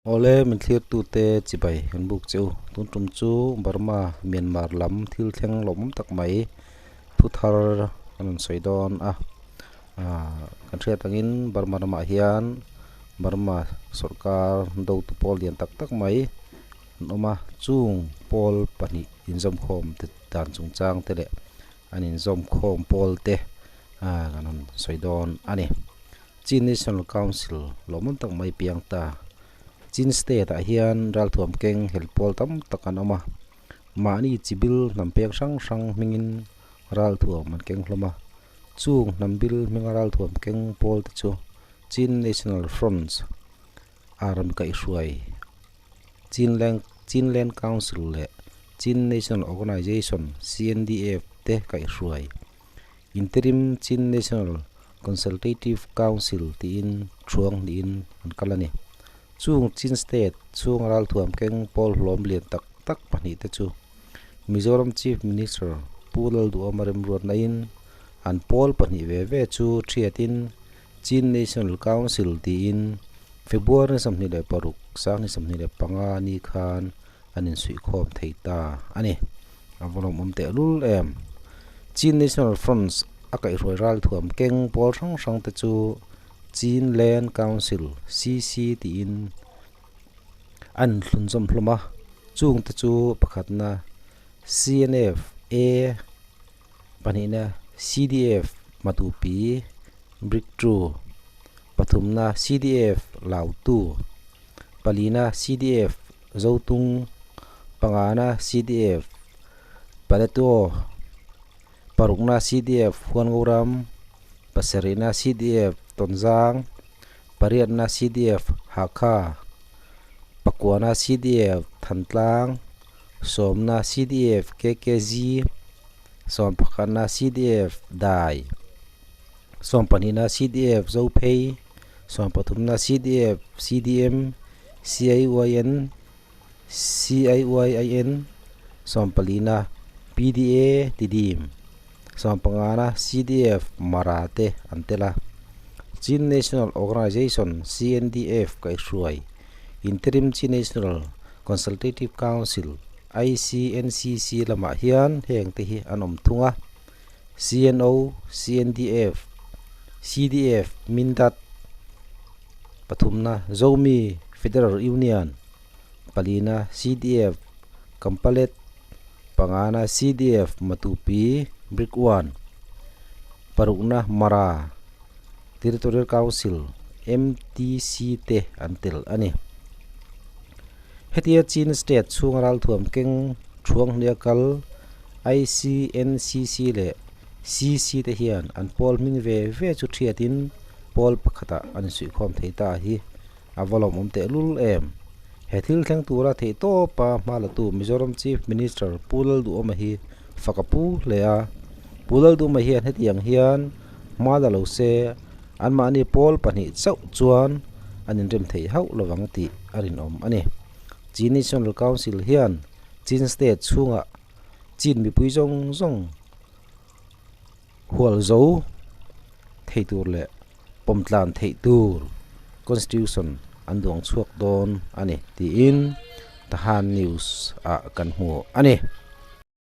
Ole min thlir tu te chi bai kan buk chu tun tum chu Burma Myanmar lam thil thleng lom tak mai thu thar kan soidon kan thria tangin Burma rama hian Burma sarkar do tu pol lian tak tak mai noma chung pol pani inzom khom te dan chung chang te le an inzom khom pol te kan soidon ani Chin National Council lom tak mai piang ta Chin State hian ral thuam keng helpol tam takan oma mani chibil nampek sang sang mingin ral thuam man keng hloma chung nambil minga ral thuam keng pol te chu Chin National Front aram kai hruai Chinland Council le Chin National Organization CNDF te kai hruai interim Chin National Consultative Council tin thuang din an kalani chung Chin State chung ral thuam keng pol hlom lian tak tak pani te chu Mizoram Chief Minister Pulal du amarim ruat na in an pol pani ve chu thiatin Chin National Council ti in February samni le paruk sang ni samni le panga ni khan anin sui khom theita ani avolom umte lul em Chin National Front akai roi ral thuam keng pol sang sang te chu Chinland Council CC ti in an hlunzom hloma chung te chu pakhatna CNF A panina CDF matupi breakthrough pathumna CDF lautu palina CDF zotung pangana CDF paleto parukna CDF huangoram pasarina CDF tonjang pariatna CDF hakha pakwana CDF thantlang somna CDF KKG sompakana CDF dai sompanina CDF zopei sompathumna CDF CDM CIYN sompalina PDA tidim sompangana CDF marate antela Chin National Organization CNDF kai hruai interim Chin National Consultative Council ICNCC lama hian heng te hi anom thunga CNO CNDF CDF Mindat pathumna Zomi Federal Union palina CDF Kampalet pangana CDF matupi Brick 1 parukna Mara Territorial Council MTC te antel ani hetia Chin State chung ral thuam keng thuang hniakal ICNCC le CC te hian an pol ming ve chu thiatin pol pakhata an sui khom theita hi avolom umte lul em hethil thleng tura thei to pa malatu Mizoram Chief Minister Pulal du oma hi fakapu lea Pulal du ma hian hetiang hian madalo se an mani pol pani chau chuan anin rem thei hau lawang ti arin om ani Chin National Council hian Chin State chunga Chin mi pui zong hual zo theitur le pomtlan theitur constitution andong chuak don ani ti in tahan news a kan hu ani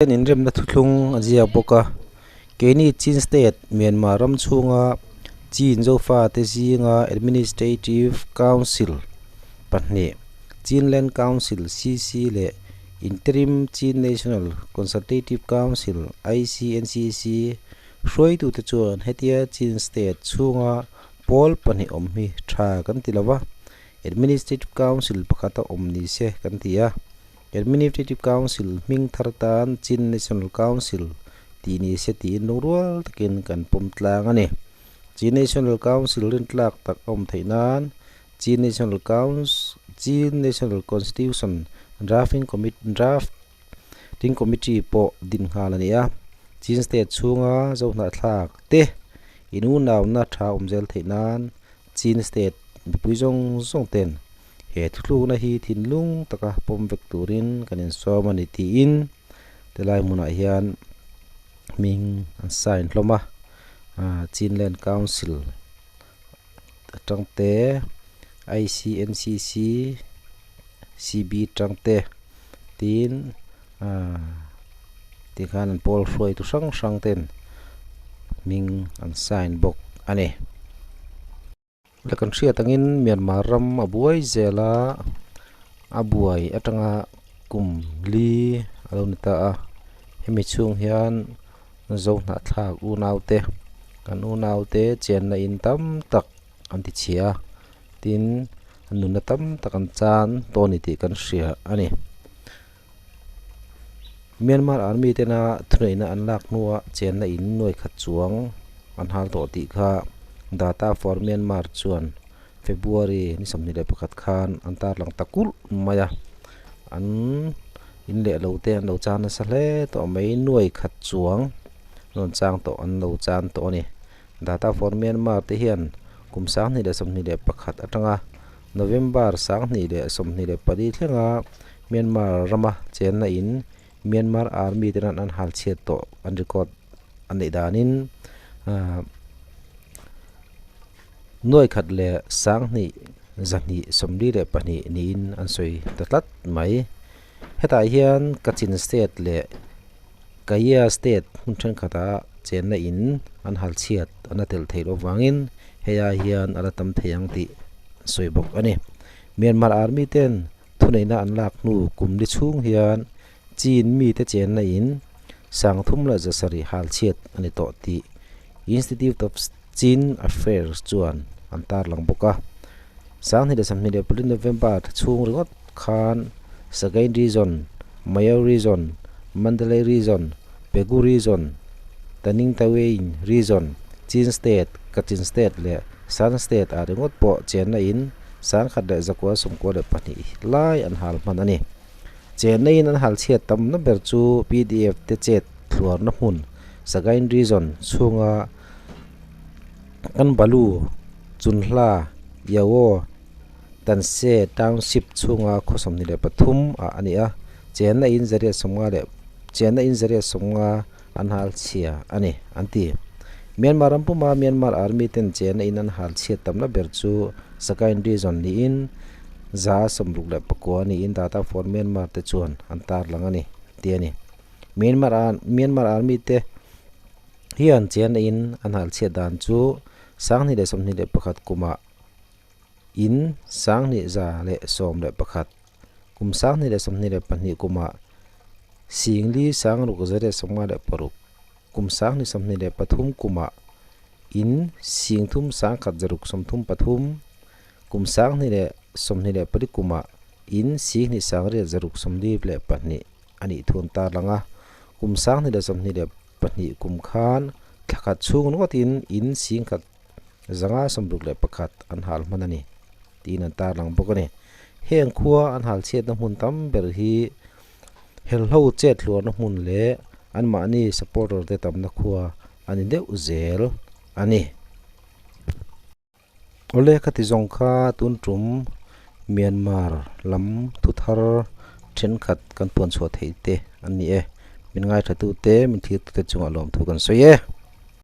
in rem na thuthlung ajia boka keni Chin State Myanmar ram chunga Chin zofa te zinga Administrative Council panni Chinland Council CC le interim Chin National Consultative Council ICNCC hroi tu te chuan hetia Chin State chunga pol pani omhi tha kan tilawa Administrative Council pakhata omni se kan tia Administrative Council ming thartan Chin National Council tini se ti norwal takin kan pomtlang ani Chin National Council rin tlak tak om theinan Chin National Constitution drafting committee po din halania Chin State chunga zo na thlak te inu naw na tha omjel theinan Chin State puizong ten he thlu na hi thinlung taka pom vek turin kanin somani ti in telai muna hian ming an sign hloma Chinland Council tangte ICNCC CB trang te tin ti khan an pol hroi tu sang ten ming an sign bok ani lekan ria tangin Myanmar ram abuai zela abuai atanga kumli alonita a hemi chung hian zo na thlak u naute kan u naute chen na in tam tak an ti chia tin nuna tam takan chan toni ti kan ria ani Myanmar army tena thuneina an lak nuwa chen na in noi khat chuang an hal to ti kha data for Myanmar chuan February ni somni le pakhat khan an tar lang takul maya an in le lo te an lo chan na sa hle to mai nuai khat chuang non chang to an lo chan to ni data for Myanmar te hian kum sang ni le somni le pakhat atanga November sang ni le somni le pari thlenga Myanmar rama chen na in Myanmar army tenan an hal chet to an record an nei danin noi khat le sang ni zani somri le pani nin an soi tatlat mai heta hian Kachin state le Kaya state hunchen khata chen na in an hal chiat an atel theilo wangin heya hian ala tam theyang ti soibok ani Myanmar army ten thuneina an lak nu kumli chung hian chin mi te chen na in sang thum la jasari hal chiat ani to ti Institute of Chin Affairs chuan an tar lang boka sang ni de sam ni de pulin November chung ringot khan Sagaing region Mayo region Mandalay region Pegu region Taning Tawing region Chin state Kachin state le San state a ringot po chen na in sang khat de zakwa somko de pani lai an hal man ani chen na in an hal chiat tam na ber chu PDF te chet thlur na hun Sagaing region chunga kan balu chunhla yawo tanse township chunga khosom ni le pathum a ania chen na in zaria somga le chen na in zaria somga an hal chia ani anti Myanmar ampuma Myanmar army ten chen na in an hal chia tamna ber chu Sagaing region ni in za somruk le pakwa ni in data for Myanmar te chuan an tar lang ani ti ani Myanmar army te hian chen na in an hal chia dan chu sang ni le som ni le pakhat kuma in sang ni za le som le pakhat kum sang ni le som ni le pani kuma singli sang ru zare somga le paruk kum sang ni som ni le pathum kuma in singthum sang khat zaruk somthum pathum kum sang ni le som ni le pari kuma in sing ni sang re zaruk somli le pani ani thun tar langa kum sang ni le som ni le pani kum khan khat chung no tin in sing khat zanga somruk le pakhat an hal manani tin an tar lang bokani heng khuwa an hal chet na hun tam ber hi hello chet hlur na hun le an ma ni supporter te tam na khuwa ani de uzel ani ole khati zong kha tun trum Myanmar lam thuthar then khat kan pon chho theite ani e min ngai thatu te min thi tu te chunga lom thu kan soye